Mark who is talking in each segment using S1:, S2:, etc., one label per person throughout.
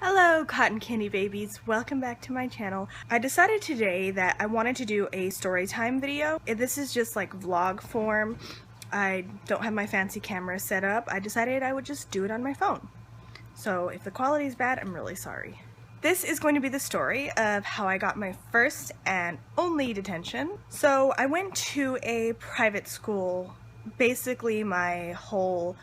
S1: Hello cotton candy babies, welcome back to my channel. I decided today that I wanted to do a story time video. This is just like vlog form. I don't have my fancy camera set up. I decided I would just do it on my phone. So if the quality is bad, I'm really sorry. This is going to be the story of how I got my first and only detention. So I went to a private school basically my whole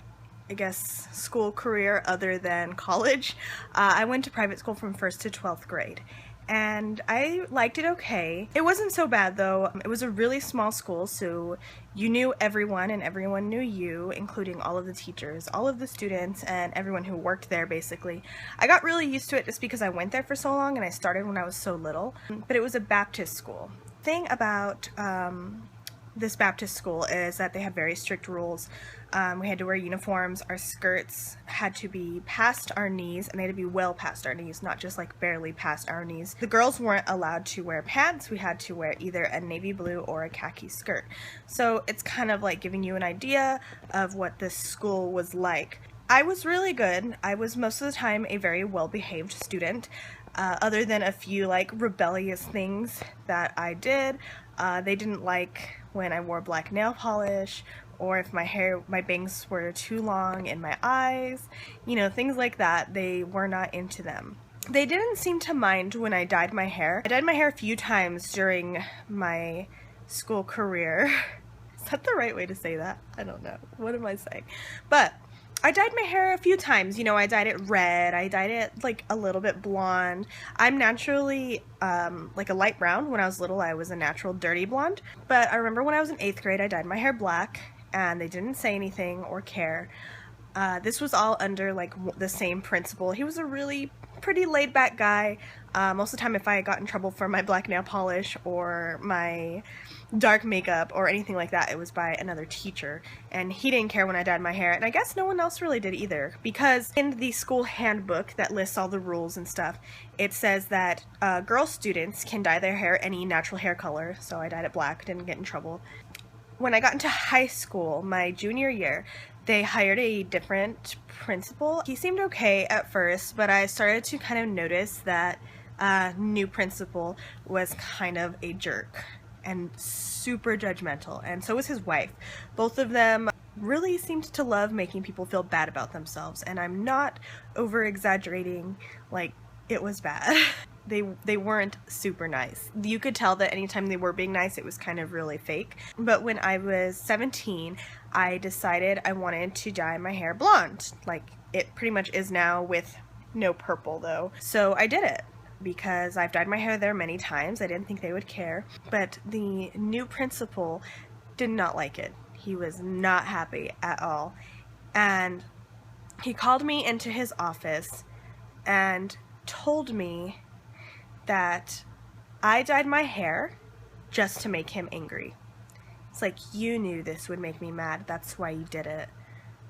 S1: school career other than college. I went to private school from 1st to 12th grade and I liked it okay. It wasn't so bad though. It was a really small school, so you knew everyone and everyone knew you, including all of the teachers, all of the students, and everyone who worked there basically. I got really used to it just because I went there for so long and I started when I was so little, but it was a Baptist school. Thing about this Baptist school is that they have very strict rules. We had to wear uniforms, our skirts had to be past our knees, and they had to be well past our knees, not just like barely past our knees. The girls weren't allowed to wear pants. We had to wear either a navy blue or a khaki skirt. So it's kind of like giving you an idea of what this school was like. I was really good. I was most of the time a very well-behaved student, other than a few like rebellious things that I did. They didn't like when I wore black nail polish, or if my bangs were too long in my eyes, you know, things like that. They were not into them. They didn't seem to mind when I dyed my hair. I dyed my hair a few times during my school career. Is that the right way to say that? I don't know. What am I saying? But I dyed my hair a few times. You know, I dyed it red, I dyed it like a little bit blonde. I'm naturally like a light brown. When I was little, I was a natural dirty blonde. But I remember when I was in 8th grade, I dyed my hair black, and they didn't say anything or care. This was all under like the same principal. He was a really pretty laid-back guy. Most of the time if I got in trouble for my black nail polish or my dark makeup or anything like that, it was by another teacher, and he didn't care when I dyed my hair, and I guess no one else really did either, because in the school handbook that lists all the rules and stuff, it says that girl students can dye their hair any natural hair color, so I dyed it black, didn't get in trouble. When I got into high school, my junior year, they hired a different principal. He seemed okay at first, but I started to kind of notice that new principal was kind of a jerk and super judgmental, and so was his wife. Both of them really seemed to love making people feel bad about themselves, and I'm not over exaggerating, like, it was bad. They weren't super nice. You could tell that anytime they were being nice, it was kind of really fake. But when I was 17, I decided I wanted to dye my hair blonde, like it pretty much is now, with no purple though. So I did it, because I've dyed my hair there many times. I didn't think they would care, but the new principal did not like it. He was not happy at all, and he called me into his office and told me that I dyed my hair just to make him angry. It's like, you knew this would make me mad, that's why you did it.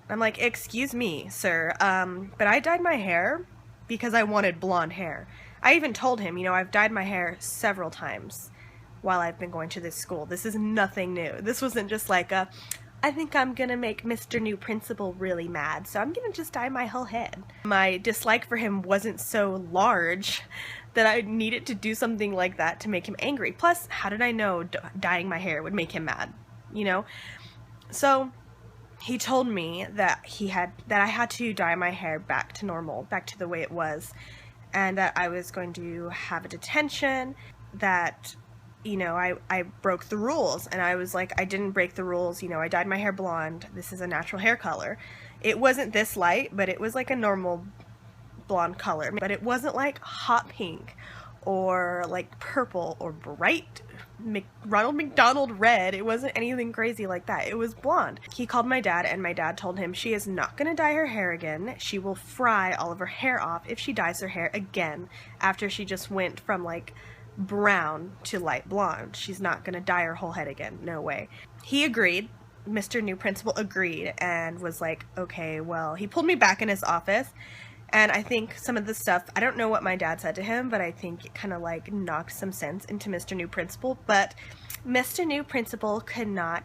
S1: I'm like, excuse me, sir, but I dyed my hair because I wanted blonde hair. I even told him, you know, I've dyed my hair several times while I've been going to this school. This is nothing new. This wasn't just like I think I'm gonna make Mr. New Principal really mad, so I'm gonna just dye my whole head. My dislike for him wasn't so large that I needed to do something like that to make him angry. Plus, how did I know dyeing my hair would make him mad, you know? So he told me that I had to dye my hair back to normal, back to the way it was, and that I was going to have a detention, that, you know, I broke the rules. And I was like, I didn't break the rules, you know, I dyed my hair blonde. This is a natural hair color. It wasn't this light, but it was like a normal blonde color, but it wasn't like hot pink or like purple or bright Ronald McDonald red. It wasn't anything crazy like that. It was blonde. He called my dad, and my dad told him she is not gonna dye her hair again. She will fry all of her hair off if she dyes her hair again after she just went from like brown to light blonde. She's not gonna dye her whole head again. No way. He agreed. Mr. New Principal agreed and was like, okay, well, he pulled me back in his office. And I think some of the stuff, I don't know what my dad said to him, but I think it kind of like knocked some sense into Mr. New Principal. But Mr. New Principal could not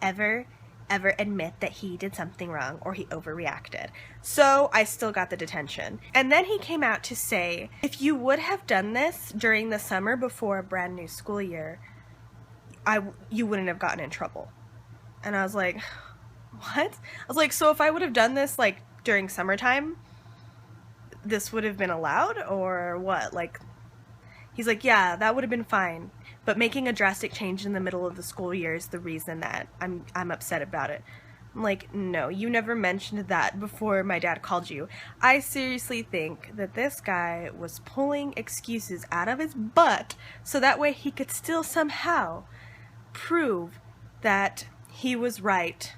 S1: ever, ever admit that he did something wrong or he overreacted. So I still got the detention. And then he came out to say, if you would have done this during the summer before a brand new school year, you wouldn't have gotten in trouble. And I was like, what? I was like, so if I would have done this like during summertime, this would have been allowed or what? Like, he's like, yeah, that would have been fine. But making a drastic change in the middle of the school year is the reason that I'm upset about it. I'm like, no, you never mentioned that before my dad called you. I seriously think that this guy was pulling excuses out of his butt so that way he could still somehow prove that he was right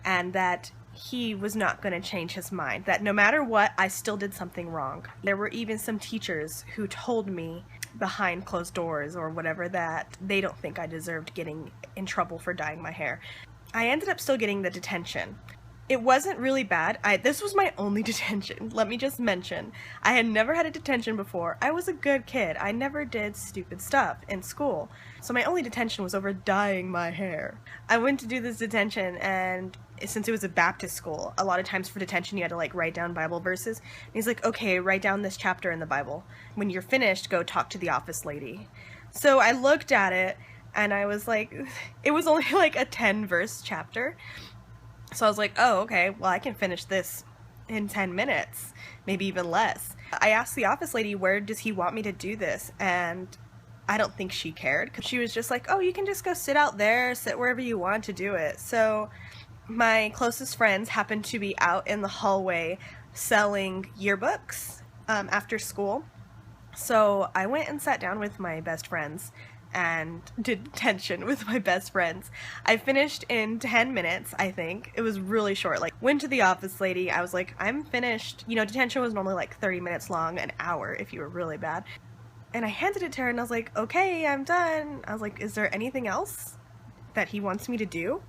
S1: and that he was not going to change his mind, that no matter what, I still did something wrong. There were even some teachers who told me behind closed doors or whatever that they don't think I deserved getting in trouble for dyeing my hair. I ended up still getting the detention. It wasn't really bad. This was my only detention. Let me just mention, I had never had a detention before. I was a good kid. I never did stupid stuff in school. So my only detention was over dyeing my hair. I went to do this detention, and since it was a Baptist school, a lot of times for detention you had to like write down Bible verses. And he's like, okay, write down this chapter in the Bible. When you're finished, go talk to the office lady. So I looked at it and I was like, it was only like a 10-verse chapter. So I was like, oh, okay, well, I can finish this in 10 minutes, maybe even less. I asked the office lady, where does he want me to do this? And I don't think she cared, because she was just like, oh, you can just go sit out there, sit wherever you want to do it. So my closest friends happened to be out in the hallway selling yearbooks after school. So I went and sat down with my best friends and did detention with my best friends. I finished in 10 minutes, I think. It was really short. Like, went to the office lady, I was like, I'm finished. You know, detention was normally like 30 minutes long, an hour if you were really bad. And I handed it to her and I was like, okay, I'm done. I was like, is there anything else that he wants me to do?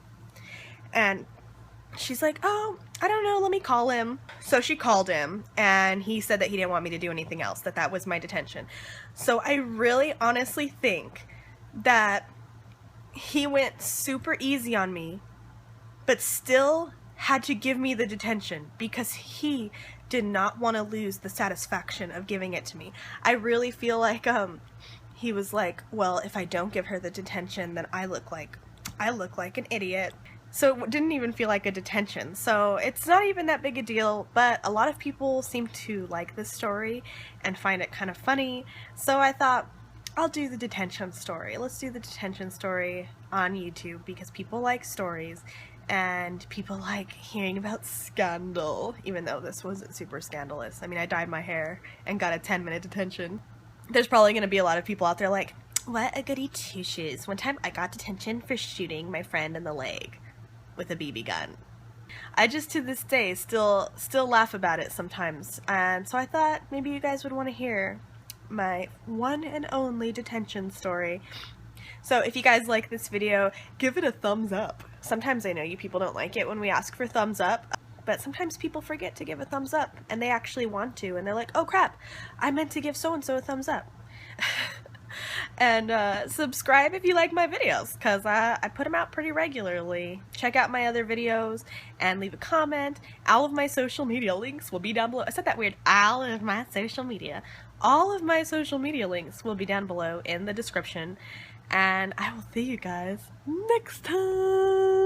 S1: And she's like, oh, I don't know, let me call him. So she called him and he said that he didn't want me to do anything else, that was my detention. So I really honestly think that he went super easy on me, but still had to give me the detention because he did not want to lose the satisfaction of giving it to me. I really feel like he was like, well, if I don't give her the detention, then I look like an idiot. So it didn't even feel like a detention. So it's not even that big a deal, but a lot of people seem to like this story and find it kind of funny. So I thought, I'll do the detention story. Let's do the detention story on YouTube because people like stories and people like hearing about scandal, even though this wasn't super scandalous. I mean, I dyed my hair and got a 10-minute detention. There's probably going to be a lot of people out there like, what a goody two-shoes. One time I got detention for shooting my friend in the leg with a BB gun. I just to this day still laugh about it sometimes, and so I thought maybe you guys would want to hear my one and only detention story. So if you guys like this video, give it a thumbs up. Sometimes I know you people don't like it when we ask for thumbs up, but sometimes people forget to give a thumbs up and they actually want to, and they're like, oh crap, I meant to give so-and-so a thumbs up. And subscribe if you like my videos, because I put them out pretty regularly. Check out my other videos and leave a comment. All of my social media links will be down below. I said that weird. All of my social media links will be down below in the description. And I will see you guys next time.